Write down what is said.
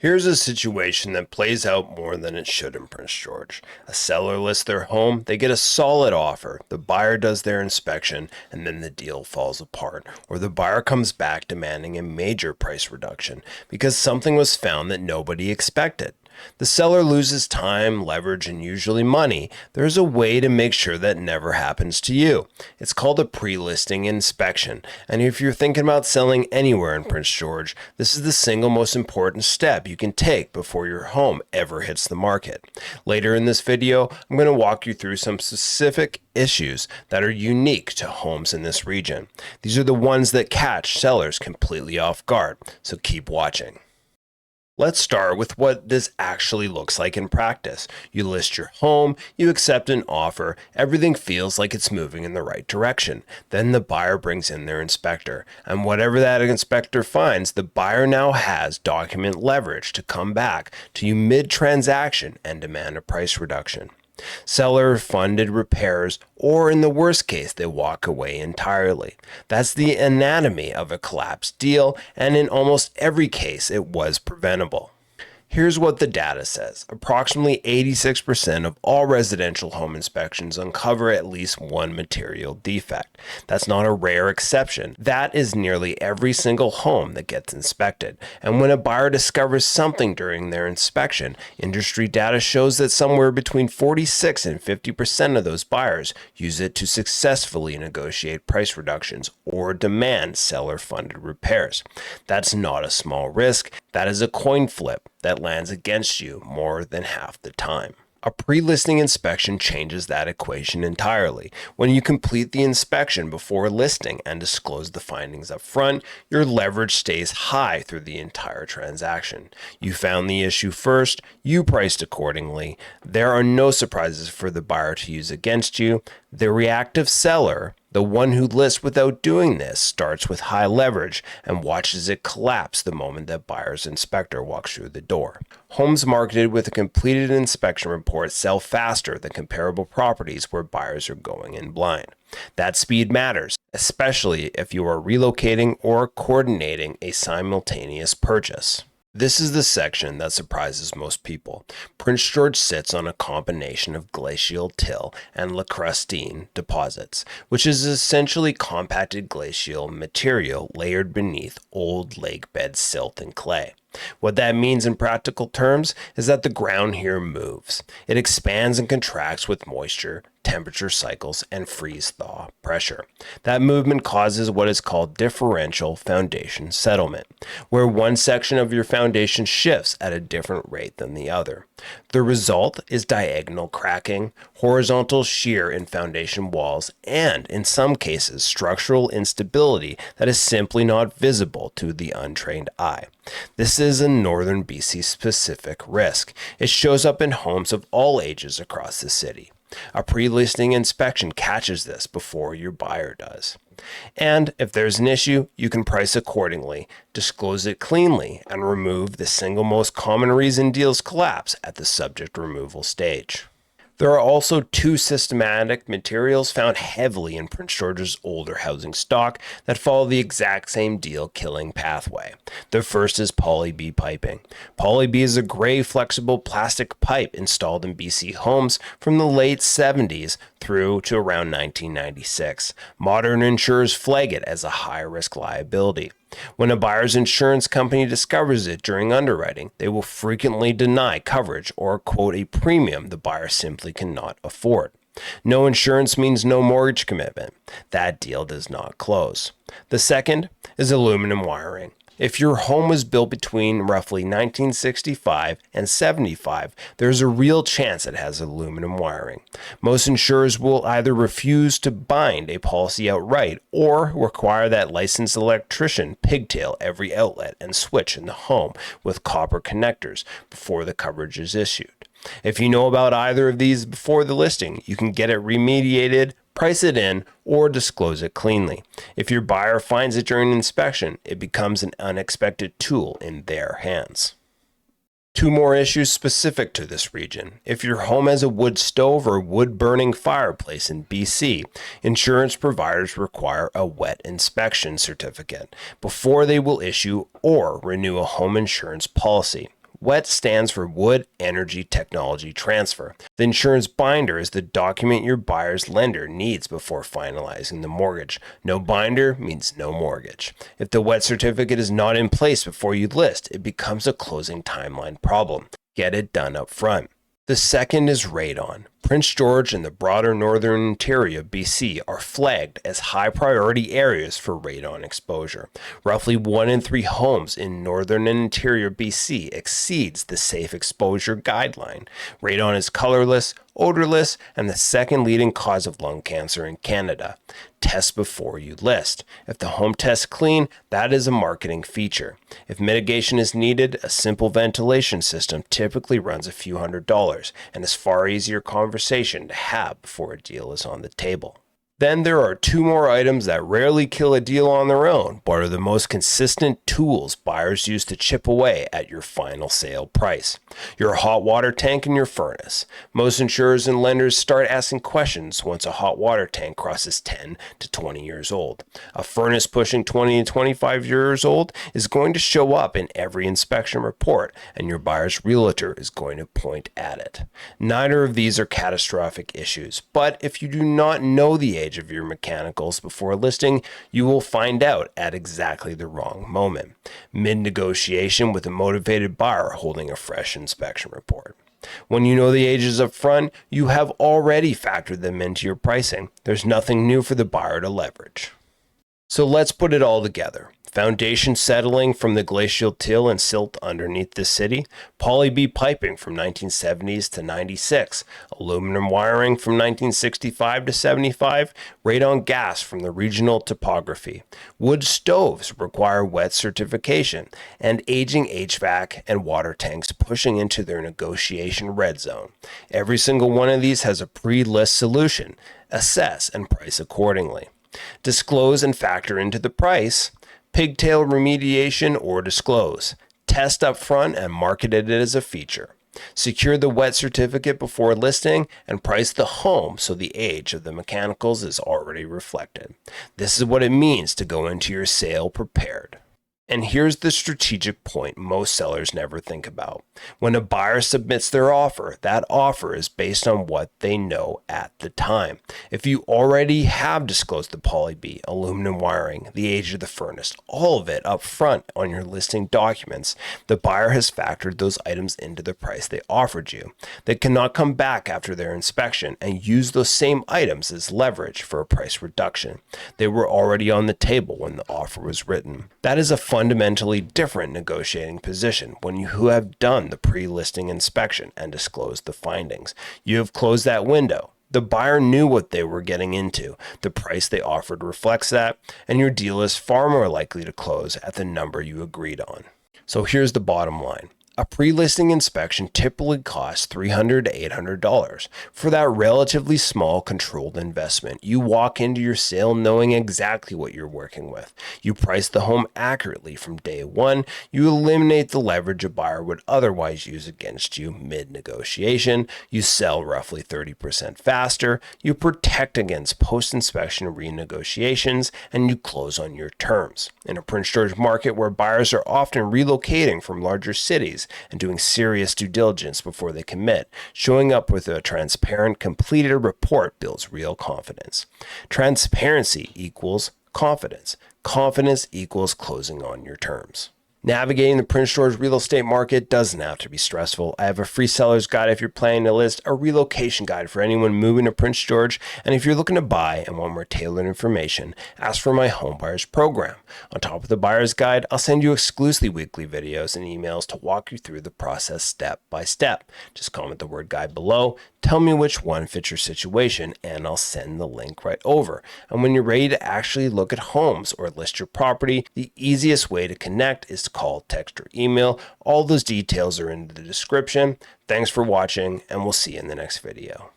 Here's a situation that plays out more than it should in Prince George. A seller lists their home, they get a solid offer, the buyer does their inspection, and then the deal falls apart. Or the buyer comes back demanding a major price reduction because something was found that nobody expected. The seller loses time, leverage, and usually money. There's a way to make sure that never happens to you. It's called a pre-listing inspection, and if you're thinking about selling anywhere in Prince George, this is the single most important step you can take before your home ever hits the market. Later in this video, I'm going to walk you through some specific issues that are unique to homes in this region. These are the ones that catch sellers completely off guard, so keep watching. Let's start with what this actually looks like in practice. You list your home, you accept an offer, everything feels like it's moving in the right direction. Then the buyer brings in their inspector, and whatever that inspector finds, the buyer now has document leverage to come back to you mid-transaction and demand a price reduction. Seller funded repairs, or in the worst case, they walk away entirely. That's the anatomy of a collapsed deal, and in almost every case, it was preventable. Here's what the data says. Approximately 86% of all residential home inspections uncover at least one material defect. That's not a rare exception. That is nearly every single home that gets inspected. And when a buyer discovers something during their inspection, industry data shows that somewhere between 46 and 50% of those buyers use it to successfully negotiate price reductions or demand seller-funded repairs. That's not a small risk. That is a coin flip that lands against you more than half the time. A pre-listing inspection changes that equation entirely. When you complete the inspection before listing and disclose the findings up front, your leverage stays high through the entire transaction. You found the issue first, you priced accordingly. There are no surprises for the buyer to use against you. The reactive seller, the one who lists without doing this, starts with high leverage and watches it collapse the moment that buyer's inspector walks through the door. Homes marketed with a completed inspection report sell faster than comparable properties where buyers are going in blind. That speed matters, especially if you are relocating or coordinating a simultaneous purchase. This is the section that surprises most people. Prince George sits on a combination of glacial till and lacrustine deposits, which is essentially compacted glacial material layered beneath old lake bed silt and clay. What that means in practical terms is that the ground here moves. It expands and contracts with moisture, temperature cycles, and freeze-thaw pressure. That movement causes what is called differential foundation settlement, where one section of your foundation shifts at a different rate than the other. The result is diagonal cracking, horizontal shear in foundation walls, and, in some cases, structural instability that is simply not visible to the untrained eye. This is a northern BC specific risk. It shows up in homes of all ages across the city. A pre-listing inspection catches this before your buyer does. And if there's an issue, you can price accordingly, disclose it cleanly, and remove the single most common reason deals collapse at the subject removal stage. There are also two systematic materials found heavily in Prince George's older housing stock that follow the exact same deal-killing pathway. The first is poly B piping. Poly B is a gray, flexible plastic pipe installed in BC homes from the late 70s through to around 1996. Modern insurers flag it as a high-risk liability. When a buyer's insurance company discovers it during underwriting, they will frequently deny coverage or quote a premium the buyer simply cannot afford. No insurance means no mortgage commitment. That deal does not close. The second is aluminum wiring. If your home was built between roughly 1965 and 75, there's a real chance it has aluminum wiring. Most insurers will either refuse to bind a policy outright or require that licensed electrician pigtail every outlet and switch in the home with copper connectors before the coverage is issued. If you know about either of these before the listing, you can get it remediated, price it in, or disclose it cleanly. If your buyer finds it during inspection, it becomes an unexpected tool in their hands. Two more issues specific to this region. If your home has a wood stove or wood-burning fireplace in BC, insurance providers require a wet inspection certificate before they will issue or renew a home insurance policy. WET stands for Wood Energy Technology Transfer. The insurance binder is the document your buyer's lender needs before finalizing the mortgage. No binder means no mortgage. If the WET certificate is not in place before you list, it becomes a closing timeline problem. Get it done up front. The second is radon. Prince George and the broader northern interior of BC are flagged as high priority areas for radon exposure. Roughly 1 in 3 homes in northern and interior BC exceeds the safe exposure guideline. Radon is colorless, odorless, and the second leading cause of lung cancer in Canada. Test before you list. If the home tests clean, that is a marketing feature. If mitigation is needed, a simple ventilation system typically runs a few $100s and is far easier conversation to have before a deal is on the table. Then there are 2 more items that rarely kill a deal on their own, but are the most consistent tools buyers use to chip away at your final sale price. Your hot water tank and your furnace. Most insurers and lenders start asking questions once a hot water tank crosses 10 to 20 years old. A furnace pushing 20 to 25 years old is going to show up in every inspection report, and your buyer's realtor is going to point at it. Neither of these are catastrophic issues, but if you do not know the age of your mechanicals before listing, you will find out at exactly the wrong moment, mid-negotiation with a motivated buyer holding a fresh inspection report. When you know the ages up front, you have already factored them into your pricing. There's nothing new for the buyer to leverage. So let's put it all together. Foundation settling from the glacial till and silt underneath the city, poly B piping from 1970s to 96, aluminum wiring from 1965 to 75, radon gas from the regional topography. Wood stoves require WET certification, and aging HVAC and water tanks pushing into their negotiation red zone. Every single one of these has a pre-list solution. Assess and price accordingly. Disclose and factor into the price. Pigtail remediation or disclose. Test up front and market it as a feature. Secure the WET certificate before listing and price the home so the age of the mechanicals is already reflected. This is what it means to go into your sale prepared. And here's the strategic point most sellers never think about. When a buyer submits their offer, that offer is based on what they know at the time. If you already have disclosed the poly B, aluminum wiring, the age of the furnace, all of it up front on your listing documents, the buyer has factored those items into the price they offered you. They cannot come back after their inspection and use those same items as leverage for a price reduction. They were already on the table when the offer was written. That is a fundamentally different negotiating position when you have done the pre-listing inspection and disclosed the findings. You have closed that window. The buyer knew what they were getting into. The price they offered reflects that, and your deal is far more likely to close at the number you agreed on. So here's the bottom line. A pre-listing inspection typically costs $300 to $800. For that relatively small controlled investment, you walk into your sale knowing exactly what you're working with. You price the home accurately from day one. You eliminate the leverage a buyer would otherwise use against you mid-negotiation. You sell roughly 30% faster. You protect against post-inspection renegotiations, and you close on your terms. In a Prince George market where buyers are often relocating from larger cities, and doing serious due diligence before they commit, showing up with a transparent, completed report builds real confidence. Transparency equals confidence. Confidence equals closing on your terms. Navigating the Prince George real estate market doesn't have to be stressful. I have a free seller's guide if you're planning to list, a relocation guide for anyone moving to Prince George, and if you're looking to buy and want more tailored information, ask for my home buyers program. On top of the buyer's guide, I'll send you exclusively weekly videos and emails to walk you through the process step by step. Just comment the word guide below, tell me which one fits your situation, and I'll send the link right over. And when you're ready to actually look at homes or list your property, the easiest way to connect is to call, text, or email. All those details are in the description. Thanks for watching, and we'll see you in the next video.